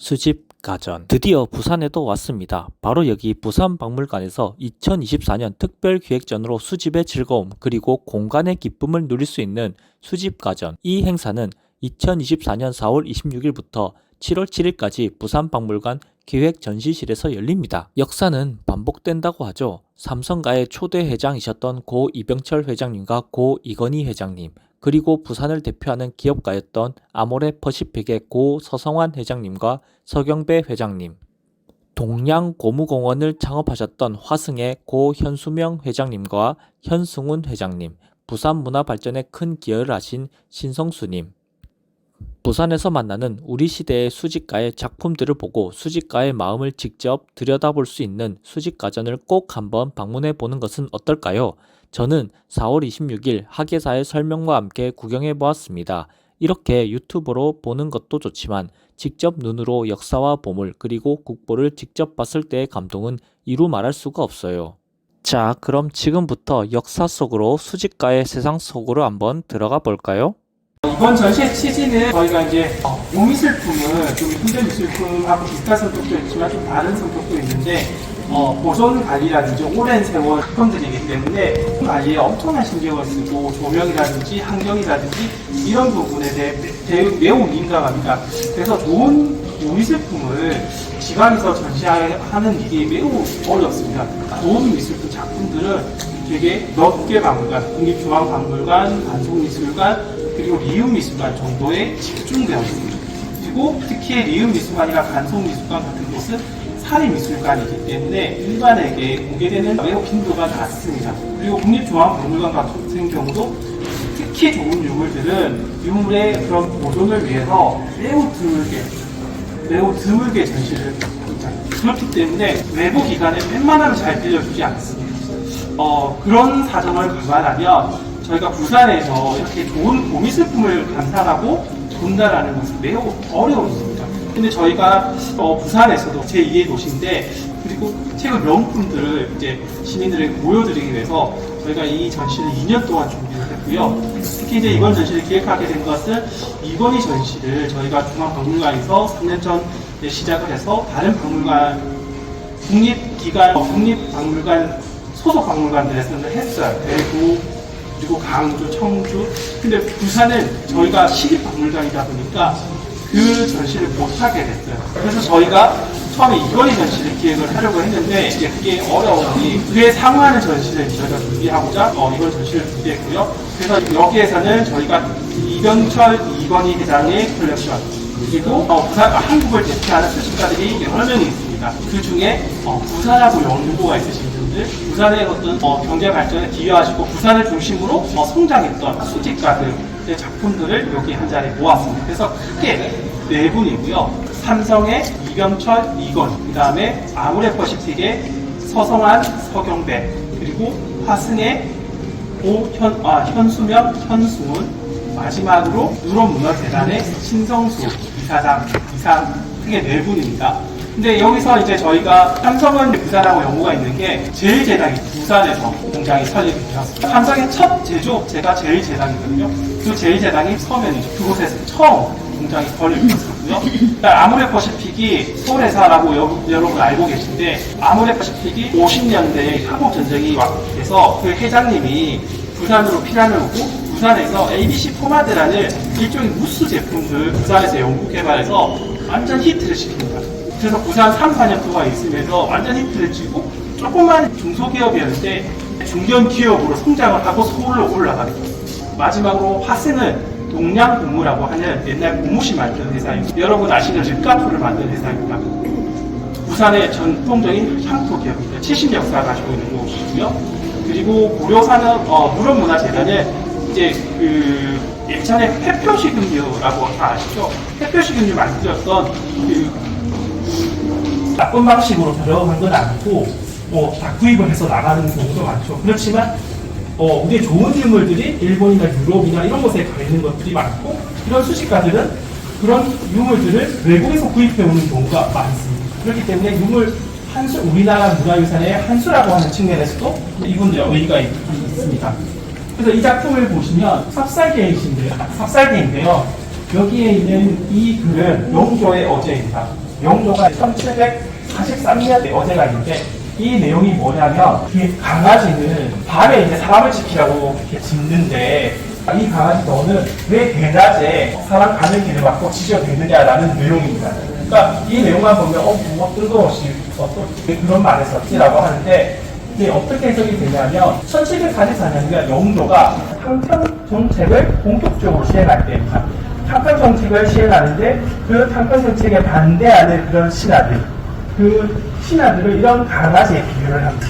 수집가전 드디어 부산에도 왔습니다. 바로 여기 부산박물관에서 2024년 특별기획전으로 수집의 즐거움 그리고 공간의 기쁨을 누릴 수 있는 수집가전, 이 행사는 2024년 4월 26일부터 7월 7일까지 부산박물관 기획전시실에서 열립니다. 역사는 반복된다고 하죠. 삼성가의 초대 회장이셨던 고 이병철 회장님과 고 이건희 회장님, 그리고 부산을 대표하는 기업가였던 아모레퍼시픽의 고 서성환 회장님과 서경배 회장님, 동양고무공원을 창업하셨던 화승의 고 현수명 회장님과 현승훈 회장님, 부산문화발전에 큰 기여를 하신 신성수님, 부산에서 만나는 우리 시대의 수집가의 작품들을 보고 수집가의 마음을 직접 들여다볼 수 있는 수집가전을 꼭 한번 방문해 보는 것은 어떨까요? 저는 4월 26일 학예사의 설명과 함께 구경해 보았습니다. 이렇게 유튜브로 보는 것도 좋지만 직접 눈으로 역사와 보물 그리고 국보를 직접 봤을 때의 감동은 이루 말할 수가 없어요. 자, 그럼 지금부터 역사 속으로 수집가의 세상 속으로 한번 들어가 볼까요? 이번 전시의 취지는 저희가 이제 오미술품은 좀 현대미술품하고 비슷한 성격도 있지만 좀 다른 성격도 있는데 보존 관리라든지 오랜 세월 작품들이기 때문에 관리에 엄청난 신경을 쓰고 조명이라든지 환경이라든지 이런 부분에 대해 매우 민감합니다. 그래서 좋은 오미술품을 지방에서 전시하는 일이 매우 어렵습니다. 좋은 미술품 작품들은 되게 몇 개 박물관, 국립중앙박물관, 반송미술관, 그리고 리움미술관 정도에 집중되어 있습니다. 그리고 특히 리움미술관이나 간송미술관 같은 곳은 사립미술관이기 때문에 일반에게 공개되는 매우 빈도가 낮습니다. 그리고 국립중앙박물관 같은 경우도 특히 좋은 유물들은 유물의 그런 보존을 위해서 매우 드물게 전시를 합니다. 그렇기 때문에 외부 기관에 웬만하면 잘 빌려주지 않습니다. 그런 사정을 감안하면 저희가 부산에서 이렇게 좋은 고미술품을 감상하고 본다라는 것은 매우 어려웠습니다. 근데 저희가 부산에서도 제2의 도시인데 그리고 최근 명품들을 이제 시민들에게 보여드리기 위해서 저희가 이 전시를 2년 동안 준비를 했고요. 특히 이제 이번 전시를 기획하게 된 것은 이건희 전시를 저희가 중앙박물관에서 3년 전 시작을 해서 다른 박물관, 국립박물관 소속 박물관들에서는 했어요. 대구, 그리고 강주, 청주. 근데 부산은 저희가 시립박물관이다 보니까 그 전시를 못하게 됐어요. 그래서 저희가 처음에 이건희 전시를 기획을 하려고 했는데 이제 그게 어려우니 그에 상응하는 전시를 저희가 준비하고자 이번 전시를 준비했고요. 그래서 여기에서는 저희가 이병철, 이건희 회장의 컬렉션 그리고 부산, 한국을 대표하는 수집가들이 여러 명이 있습니다. 그 중에 부산하고 연고가 있으신 분들, 부산의 어떤 경제 발전에 기여하시고 부산을 중심으로 성장했던 수집가들의 작품들을 여기 한 자리에 모았습니다. 그래서 크게 네 분이고요. 삼성의 이병철, 이건, 그 다음에 아모레퍼시픽의 서성환, 서경배, 그리고 화승의 현수명, 현승훈, 마지막으로 유럽문화재단의 신성수 이사장, 크게 네 분입니다. 근데 여기서 이제 저희가 삼성은 부산하고 연고가 있는 게 제일제당이 부산에서 공장이 설립이 되었습니다. 삼성의 첫 제조업체가 제일제당이거든요. 그 제일제당이 서면이죠. 그곳에서 처음 공장이 설립되었고요. 아모레퍼시픽이 서울회사라고 여러분 알고 계신데 아모레퍼시픽이 50년대에 한국전쟁이 돼서 그 회장님이 부산으로 피난을 오고 부산에서 ABC 포마드라는 일종의 무스 제품을 부산에서 연구 개발해서 완전 히트를 시킵니다. 그래서 부산 3, 4년 동안 있으면서 완전 히트를 치고 조그만 중소기업이었는데 중견기업으로 성장을 하고 서울로 올라가게 됐습니다. 마지막으로 화승은 동양고무라고 하는 옛날 고무신 만드는 회사입니다. 여러분 아시는 립가프를 만드는 회사입니다. 부산의 전통적인 향토 기업입니다. 70 역사 가지고 있는 곳이고요. 그리고 고려산업 유럽문화재단은 이제 예전에 회표식음료라고 다 아시죠? 회표식음료 만들었던 나쁜 방식으로 저렴한 건 아니고 다 구입을 해서 나가는 경우도 많죠. 그렇지만 우리의 좋은 유물들이 일본이나 유럽이나 이런 곳에 가 있는 것들이 많고 이런 수집가들은 그런 유물들을 외국에서 구입해 오는 경우가 많습니다. 그렇기 때문에 유물 한수, 우리나라 문화유산의 한수라고 하는 측면에서도 이분들 의의가 있습니다. 그래서 이 작품을 보시면 삽살개인데요. 여기에 있는 이 글은 영조의 어제입니다. 영조가 1743년에 어제가 있는데 이 내용이 뭐냐면 이 강아지는 밤에 이제 사람을 지키라고 이렇게 짖는데 이 강아지 너는 왜 대낮에 사람 가는 길을 막고 지셔도 되느냐라는 내용입니다. 그러니까 이 내용만 보면 뭐 뜬금없이 그런 말을 썼지라고 하는데 이게 어떻게 해석이 되냐면 1744년에 영조가 탕평 정책을 본격적으로 시행할 때입니다. 탕평 정책을 시행하는데 그 탕평 정책에 반대하는 그런 신하들, 그 신하들을 이런 강아지에 비유를 합니다.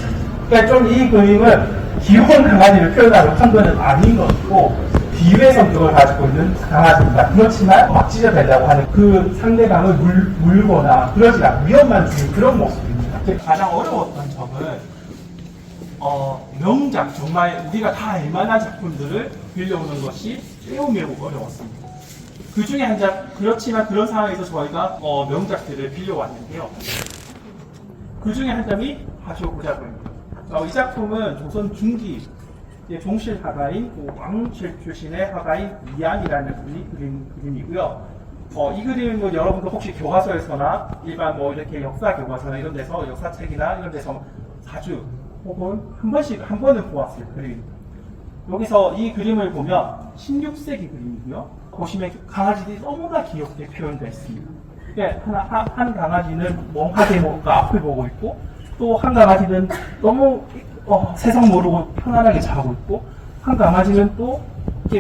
그러니까 좀 이 그림은 귀여운 강아지를 표현한 거는 아닌 것이고 비유의 성격을 가지고 있는 강아지입니다. 그렇지만 막 찢어내려고 하는 그 상대방을 물거나 그러지 않고 위험만 주는 그런 모습입니다. 가장 어려웠던 점은 명작, 정말 우리가 다 알만한 작품들을 빌려오는 것이 매우 어려웠습니다. 그 중에 한 작, 그렇지만 그런 상황에서 저희가 명작들을 빌려왔는데요. 그 중에 한 점이 아주 보자고입니다. 이 작품은 조선 중기 종실 화가인 왕실 출신의 화가인 이안이라는 분이 그린 그림이고요. 이 그림은 여러분도 혹시 교과서에서나 일반 이렇게 역사 교과서나 이런 데서 역사책이나 이런 데서 자주 혹은 한 번은 보았을 그림입니다. 여기서 이 그림을 보면 16세기 그림이고요. 보시면 강아지들이 너무나 귀엽게 표현되어 있습니다. 한 강아지는 멍하게 앞을 보고 있고 또 한 강아지는 너무 세상 모르고 편안하게 자고 있고 한 강아지는 또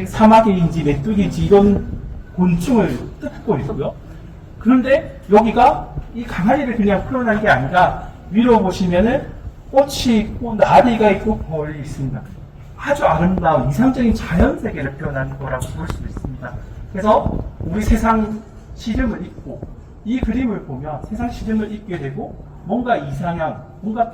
사마귀인지 메뚜기인지 이런 곤충을 뜯고 있고요. 그런데 여기가 이 강아지를 그냥 표현한 게 아니라 위로 보시면은 꽃이 있고 나비가 있고 벌이 있습니다. 아주 아름다운 이상적인 자연 세계를 표현한 거라고 볼 수 있습니다. 그래서 우리 세상 시름을 읽고 이 그림을 보면 세상 시름을 읽게 되고 뭔가 이상향, 뭔가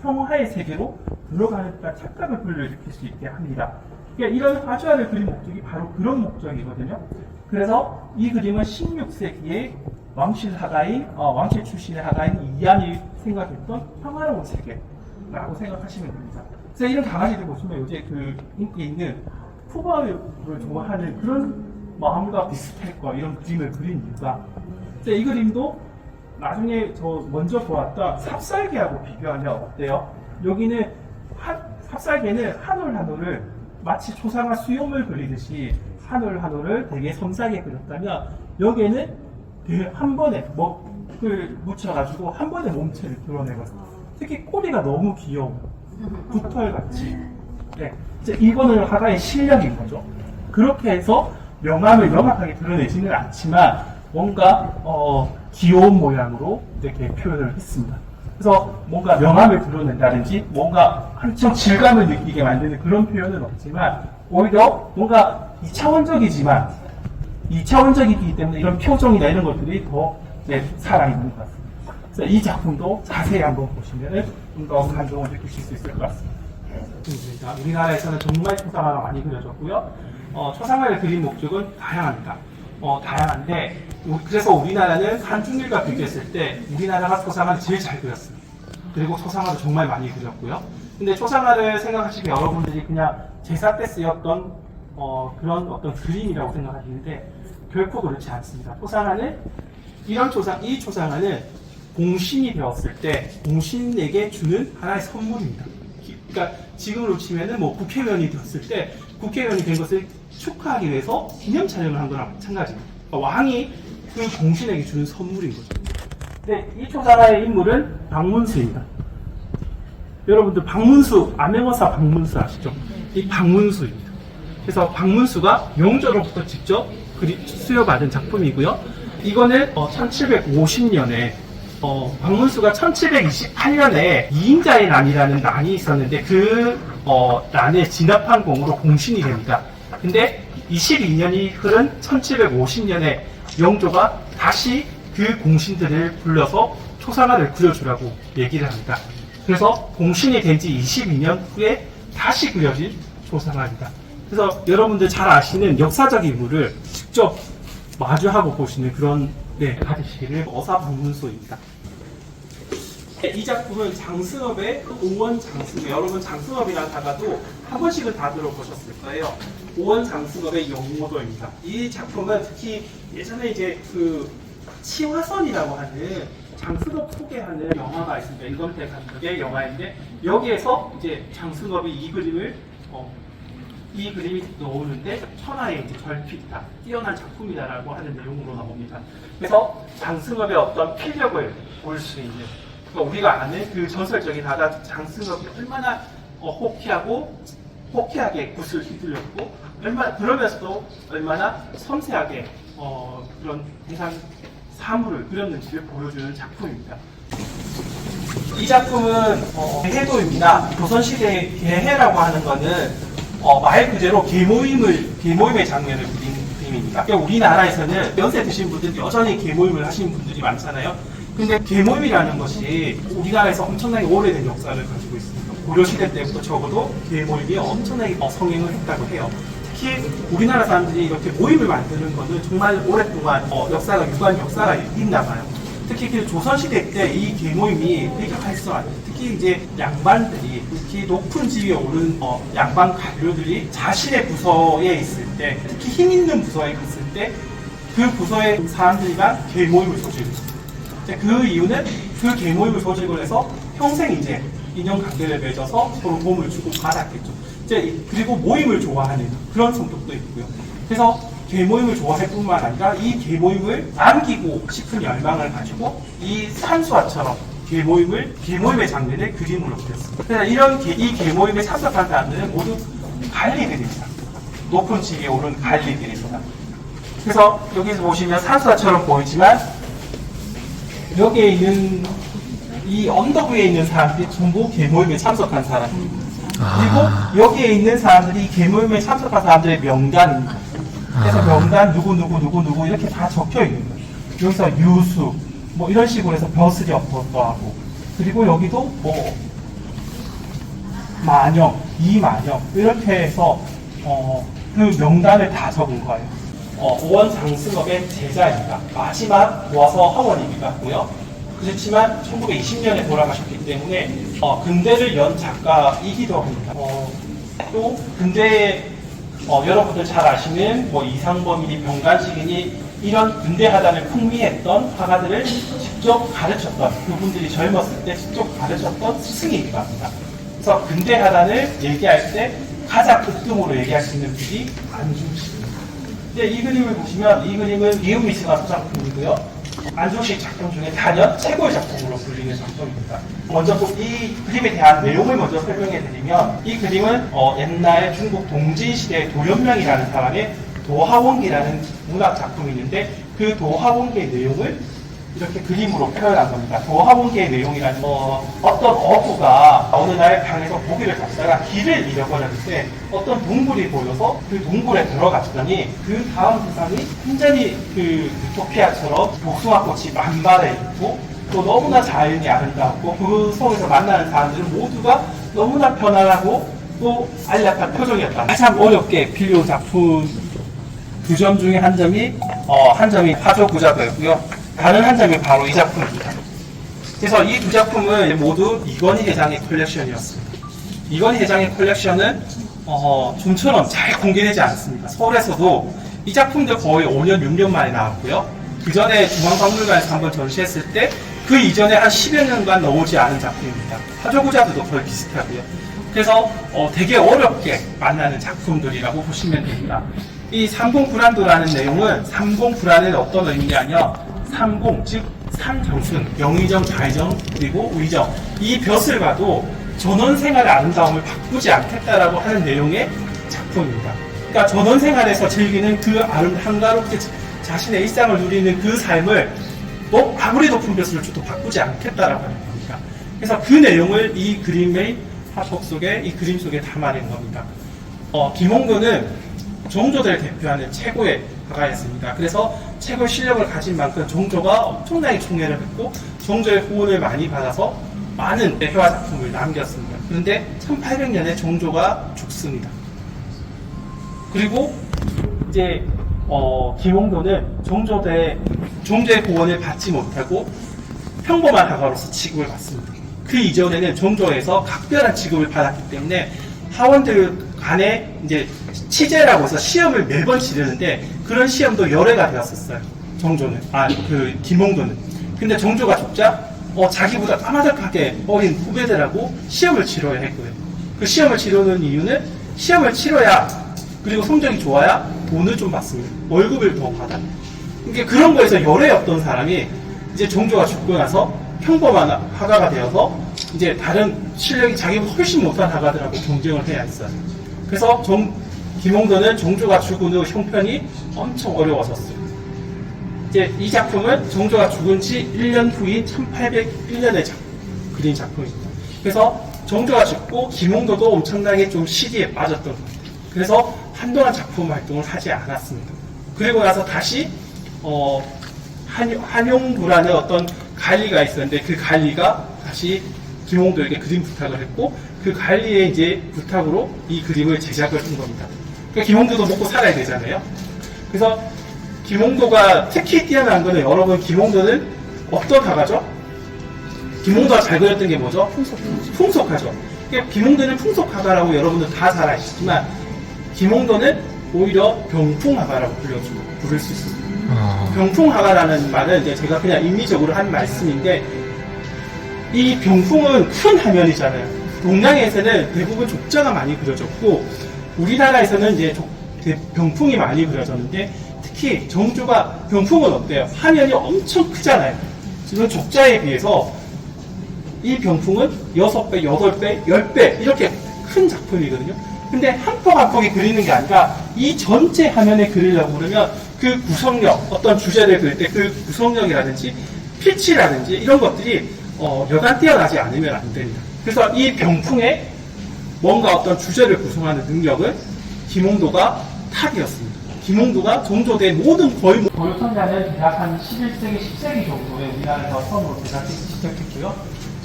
평화의 세계로 들어가는 착각을 불러일으킬 수 있게 합니다. 그러니까 이런 화주화를 그린 목적이 바로 그런 목적이거든요. 그래서 이 그림은 16세기에 왕실 출신의 화가인 이안이 생각했던 평화로운 세계라고 생각하시면 됩니다. 그래서 이런 강아지들 보시면 요새 그 인기 있는 푸바오를 좋아하는 그런 마음과 비슷할 거 이런 그림을 그린 이유가 이 그림도 나중에 저 먼저 보았던 삽살개하고 비교하면 어때요? 여기는 삽살개는 한 올 한 올을 마치 초상화 수염을 그리듯이 한 올 한 올을 되게 섬세하게 그렸다면 여기에는 한 번에 먹을 묻혀가지고 한 번에 몸체를 드러내거든요. 특히 꼬리가 너무 귀여워. 굿털같이. 네, 이거는 화가의 실력인 거죠. 그렇게 해서 명암을 명확하게 드러내지는 않지만 뭔가 귀여운 모양으로 이렇게 표현을 했습니다. 그래서 뭔가 명암을 드러낸다든지 뭔가 한층 질감을 느끼게 만드는 그런 표현은 없지만 오히려 뭔가 2차원적이지만 2차원적이기 때문에 이런 표정이나 이런 것들이 더 살아있는 것 같습니다. 그래서 이 작품도 자세히 한번 보시면 좀 더 감동을 느끼실 수 있을 것 같습니다. 우리나라에서는 정말 초상화가 많이 그려졌고요. 초상화를 그린 목적은 다양합니다. 다양한데 그래서 우리나라는 한중일과 비교했을 때 우리나라가 초상화를 제일 잘 그렸습니다. 그리고 초상화도 정말 많이 그렸고요. 근데 초상화를 생각하시면 여러분들이 그냥 제사 때 쓰였던 그런 어떤 그림이라고 생각하시는데 결코 그렇지 않습니다. 초상화는 이 초상화는 공신이 되었을 때 공신에게 주는 하나의 선물입니다. 그러니까 지금으로 치면은 국회의원이 되었을 때 국회의원이 된 것을 축하하기 위해서 기념 촬영을 한 거랑 마찬가지입니다. 그러니까 왕이 그 공신에게 주는 선물인 거죠. 근데 이 초상화의 인물은 박문수입니다. 여러분들 박문수, 암행어사 박문수 아시죠? 이 박문수입니다. 그래서 박문수가 영조로부터 직접 수여받은 작품이고요. 이거는 1750년에 박문수가 1728년에 이인자의 난이라는 난이 있었는데 그 난에 진압한 공으로 공신이 됩니다. 근데 22년이 흐른 1750년에 영조가 다시 그 공신들을 불러서 초상화를 그려주라고 얘기를 합니다. 그래서 공신이 된 지 22년 후에 다시 그려진 초상화입니다. 그래서 여러분들 잘 아시는 역사적 인물을 직접 마주하고 보시는 그런 가지시를 어사 박문수입니다. 이 작품은 장승업의 오원 장승업, 여러분 장승업이라는 작가도 한 번씩은 다 들어보셨을 거예요. 오원 장승업의 영모도입니다. 이 작품은 특히 예전에 이제 그 치화선이라고 하는 장승업 소개하는 영화가 있습니다. 임검태 감독의 영화인데 여기에서 이제 장승업이 이 그림이 나오는데 천하의 이제 결핍이다, 뛰어난 작품이다라고 하는 내용으로 나옵니다. 그래서 장승업의 어떤 필력을 볼 수 있는, 그러니까 우리가 아는 그 전설적인 다다 장승업이 얼마나 호쾌하게 굿을 휘둘렸고, 그러면서도 얼마나 섬세하게 그런 대상 사물을 그렸는지를 보여주는 작품입니다. 이 작품은 개해도입니다. 조선시대의 개해라고 하는 것은 말 그대로 계모임의 장면을 그린 그림입니다. 그러니까 우리나라에서는 연세 드신 분들 여전히 계모임을 하시는 분들이 많잖아요. 근데 계모임이라는 것이 우리나라에서 엄청나게 오래된 역사를 가지고 있습니다. 고려시대 때부터 적어도 계모임이 엄청나게 성행을 했다고 해요. 특히 우리나라 사람들이 이렇게 모임을 만드는 것은 정말 오랫동안 유구한 역사가 있나 봐요. 특히 그 조선시대 때 이 계모임이 되게 활성화돼요. 특히 이제 양반들이, 특히 높은 지위에 오른 양반 관료들이 자신의 부서에 있을 때, 특히 힘 있는 부서에 갔을 때 그 부서의 사람들이랑 계모임을 조직했어요. 그 이유는 그 계모임을 조직을 해서 평생 이제 인연관계를 맺어서 서로 도움을 주고 받았겠죠. 그리고 모임을 좋아하는 그런 성격도 있고요. 그래서 계모임을 좋아할 뿐만 아니라 이 계모임을 남기고 싶은 열망을 가지고 이 산수화처럼 계모임의 장면을 그림으로 그렸습니다. 그래서 이 계모임에 참석한 사람들은 모두 관리들입니다. 높은 지위에 오른 관리들입니다. 그래서 여기서 보시면 산수화처럼 보이지만 여기에 있는 이 언덕 위에 있는 사람들이 전부 계모임에 참석한 사람입니다. 그리고 여기에 있는 사람들이 계모임에 참석한 사람들의 명단입니다. 그래서 명단 누구 이렇게 다 적혀 있는 거예요. 여기서 유수 뭐 이런 식으로 해서 벼슬이 없어도 하고, 그리고 여기도 뭐 만영, 이만영 이렇게 해서 그 명단을 다 적은 거예요. 오원 장승업의 제자입니다. 마지막 와서 하원이기도 하고요. 그렇지만 1920년에 돌아가셨기 때문에 근대를 연 작가이기도 합니다. 또 근대에 여러분들 잘 아시는 뭐 이상범이니 병간식이니 이런 근대하단을 풍미했던 화가들을 직접 가르쳤던, 그분들이 젊었을 때 직접 가르쳤던 스승이기도 합니다. 그래서 근대하단을 얘기할 때 가장 으뜸으로 얘기할 수 있는 분이 안중식입니다. 이 그림을 보시면 이 그림은 이음미스가 소작품이고요. 안중식 작품 중에 단연 최고의 작품으로 불리는 작품입니다. 먼저 이 그림에 대한 내용을 먼저 설명해 드리면, 이 그림은 옛날 중국 동진시대의 도련명이라는 사람의 도하원기라는 문학 작품이 있는데, 그 도하원기의 내용을 이렇게 그림으로 표현한 겁니다. 도하원기의 내용이라는 어떤 어부가 어느 날 강에서 고기를 잡다가 길을 잃어버렸는데 어떤 동굴이 보여서 그 동굴에 들어갔더니 그 다음 세상이 완전히 그 유토피아처럼 복숭아꽃이 만발해 있고, 또 너무나 자연이 아름답고, 그 속에서 만나는 사람들은 모두가 너무나 편안하고 또 안락한 표정이었다. 가장 어렵게 필요 작품 두 점 중에 한 점이 화조구자도였고요. 다른 한 점이 바로 이 작품입니다. 그래서 이 두 작품은 모두 이건희 회장의 컬렉션이었습니다. 이건희 회장의 컬렉션은 좀처럼 잘 공개되지 않습니다. 서울에서도 이 작품들 거의 5년, 6년 만에 나왔고요. 그 전에 중앙박물관에서 한번 전시했을 때 그 이전에 한 10여 년간 나오지 않은 작품입니다. 화조구자도도 거의 비슷하고요. 그래서 되게 어렵게 만나는 작품들이라고 보시면 됩니다. 이 삼공불안도라는 내용은, 삼공불안은 어떤 의미냐면 삼공, 즉 삼정승, 영의정, 좌의정, 그리고 의정, 이 벼슬 봐도 전원생활의 아름다움을 바꾸지 않겠다라고 하는 내용의 작품입니다. 그러니까 전원생활에서 즐기는 그 한가롭게 자신의 일상을 누리는 그 삶을 아무리 높은 벼슬을 줘도 바꾸지 않겠다라고 하는 겁니다. 그래서 그 내용을 이 그림의 화폭 속에, 이 그림 속에 담아낸 겁니다. 김홍근은 종조들을 대표하는 최고의 화가였습니다. 그래서 최고의 실력을 가진 만큼 종조가 엄청나게 총애를 했고 종조의 후원을 많이 받아서 많은 회화 작품을 남겼습니다. 그런데 1800년에 종조가 죽습니다. 그리고 이제 김홍도는 종조의 후원을 받지 못하고 평범한 화가로서 취급을 받습니다. 그 이전에는 종조에서 각별한 취급을 받았기 때문에 하원들 간에 이제 치제라고 해서 시험을 매번 치르는데 그런 시험도 열애가 되었었어요. 김홍도는. 근데 정조가 죽자 자기보다 까마득하게 어린 후배들하고 시험을 치러야 했고요. 그 시험을 치르는 이유는 시험을 치러야, 그리고 성적이 좋아야 돈을 좀 받습니다. 월급을 더 받아. 그러니까 그런 거에서 열애 없던 사람이 이제 정조가 죽고 나서 평범한 화가가 되어서 이제 다른 실력이 자기보다 훨씬 못한 화가들하고 경쟁을 해야 했어요. 그래서 김홍도는 정조가 죽은 후 형편이 엄청 어려웠었어요. 이제 이 작품은 정조가 죽은 지 1년 후인 1801년에 그린 작품입니다. 그래서 정조가 죽고 김홍도도 엄청나게 좀 시기에 빠졌던 것 같아요. 그래서 한동안 작품 활동을 하지 않았습니다. 그리고 나서 다시 한용부라는 어떤 관리가 있었는데 그 관리가 다시 김홍도에게 그림 부탁을 했고 그 관리의 이제 부탁으로 이 그림을 제작을 한 겁니다. 그러니까 김홍도도 먹고 살아야 되잖아요. 그래서 김홍도가 특히 뛰어난 거는 여러분, 김홍도는 어떤 화가죠? 김홍도가 잘 그렸던 게 뭐죠? 풍속화죠. 그러니까 김홍도는 풍속화가라고 여러분들 다 잘 아시지만 김홍도는 오히려 병풍화가라고 부를 수 있습니다. 병풍화가라는 말은 이제 제가 그냥 임의적으로 한 말씀인데, 이 병풍은 큰 화면이잖아요. 동양에서는 대부분 족자가 많이 그려졌고 우리나라에서는 이제 병풍이 많이 그려졌는데, 특히 정조가 병풍은 어때요? 화면이 엄청 크잖아요. 지금 족자에 비해서 이 병풍은 6배, 8배, 10배 이렇게 큰 작품이거든요. 근데 한 폭 한 폭이 그리는 게 아니라 이 전체 화면에 그리려고 그러면 그 구성력, 어떤 주제를 그릴 때 그 구성력이라든지 필치라든지 이런 것들이 여간 뛰어나지 않으면 안 됩니다. 그래서 이 병풍에 뭔가 어떤 주제를 구성하는 능력은 김홍도가 탑이었습니다. 김홍도가 정조대 모든 거의 고려천자는 대략 한 11세기, 10세기 정도에 우리나라에서 처음으로 제작하기 시작했고요.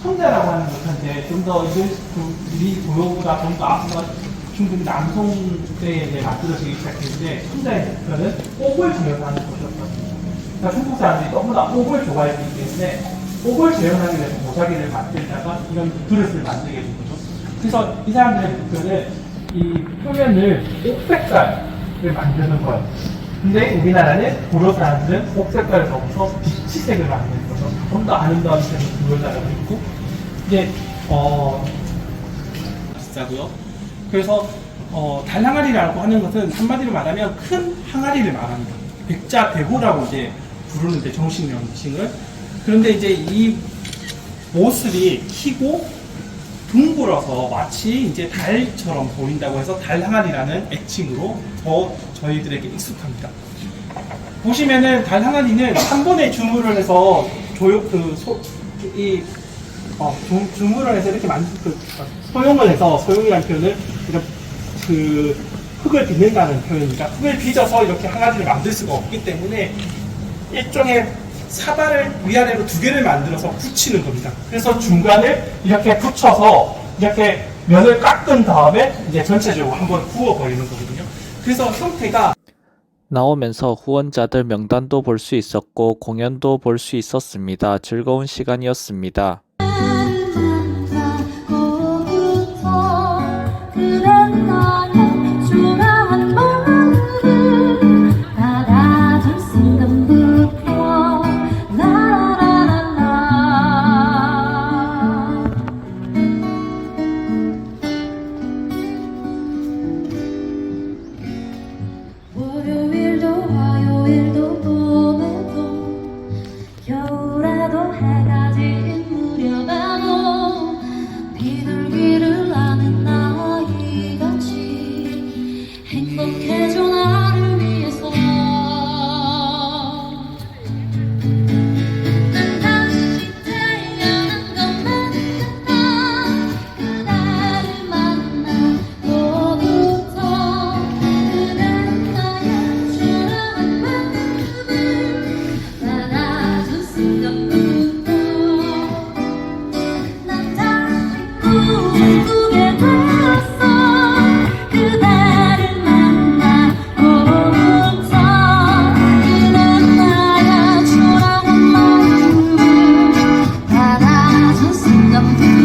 천자라고 하는 것은 이제 좀 더 우리 고요보다 좀 더 앞서 중국 남송 때에 이제 만들어지기 시작했는데, 천자의 목표는 옥을 재현하는 것이었거든요. 그러니까 중국 사람들이 너무나 옥을 좋아했기 때문에 옥을 재현하기 위해서 모자기를 만들다가 이런 그릇을 만들게 된 거죠. 그래서 이 사람들의 목표는 이 표면을 옥 색깔을 만드는 거예요. 근데 우리나라는 고려 사람들은 옥 색깔을 넘어서 비치색을 만드는 거죠. 좀 더 아름다운 색을 구현하려고 했고, 이제 비싸고요. 그래서 달항아리라고 하는 것은 한마디로 말하면 큰 항아리를 말합니다. 백자대호라고 이제 부르는데, 정식 명칭을. 그런데 이제 이 모습이 키고 둥글어서 마치 이제 달처럼 보인다고 해서 달항아리라는 애칭으로 더 저희들에게 익숙합니다. 보시면은 달항아리는 한 번에 주물을 해서 주물을 해서 이렇게 소용을 해서, 소용이라는 표현을 그 흙을 빚는다는 표현입니다. 흙을 빚어서 이렇게 항아리를 만들 수가 없기 때문에 일종의 사발을 위아래로 두 개를 만들어서 붙이는 겁니다. 그래서 중간을 이렇게 붙여서 이렇게 면을 깎은 다음에 이제 전체적으로 한번 구워버리는 거거든요. 그래서 형태가 나오면서 후원자들 명단도 볼 수 있었고 공연도 볼 수 있었습니다. 즐거운 시간이었습니다. 월요일도 화요일도 봄에도 겨울에도 해가 진 무렵에도 비둘기를 아는 아이같이 행복해져 나를 위해서. 난 다시 태어난 것만같아 그대를 만나고부터. 그댄 나의 초라한 마음을 받아준 순간부터 난 다시 꿈을 꾸게 되었어. 그대를 만나고부터. 그댄 나의 초라한 마음을 받아준 순간부터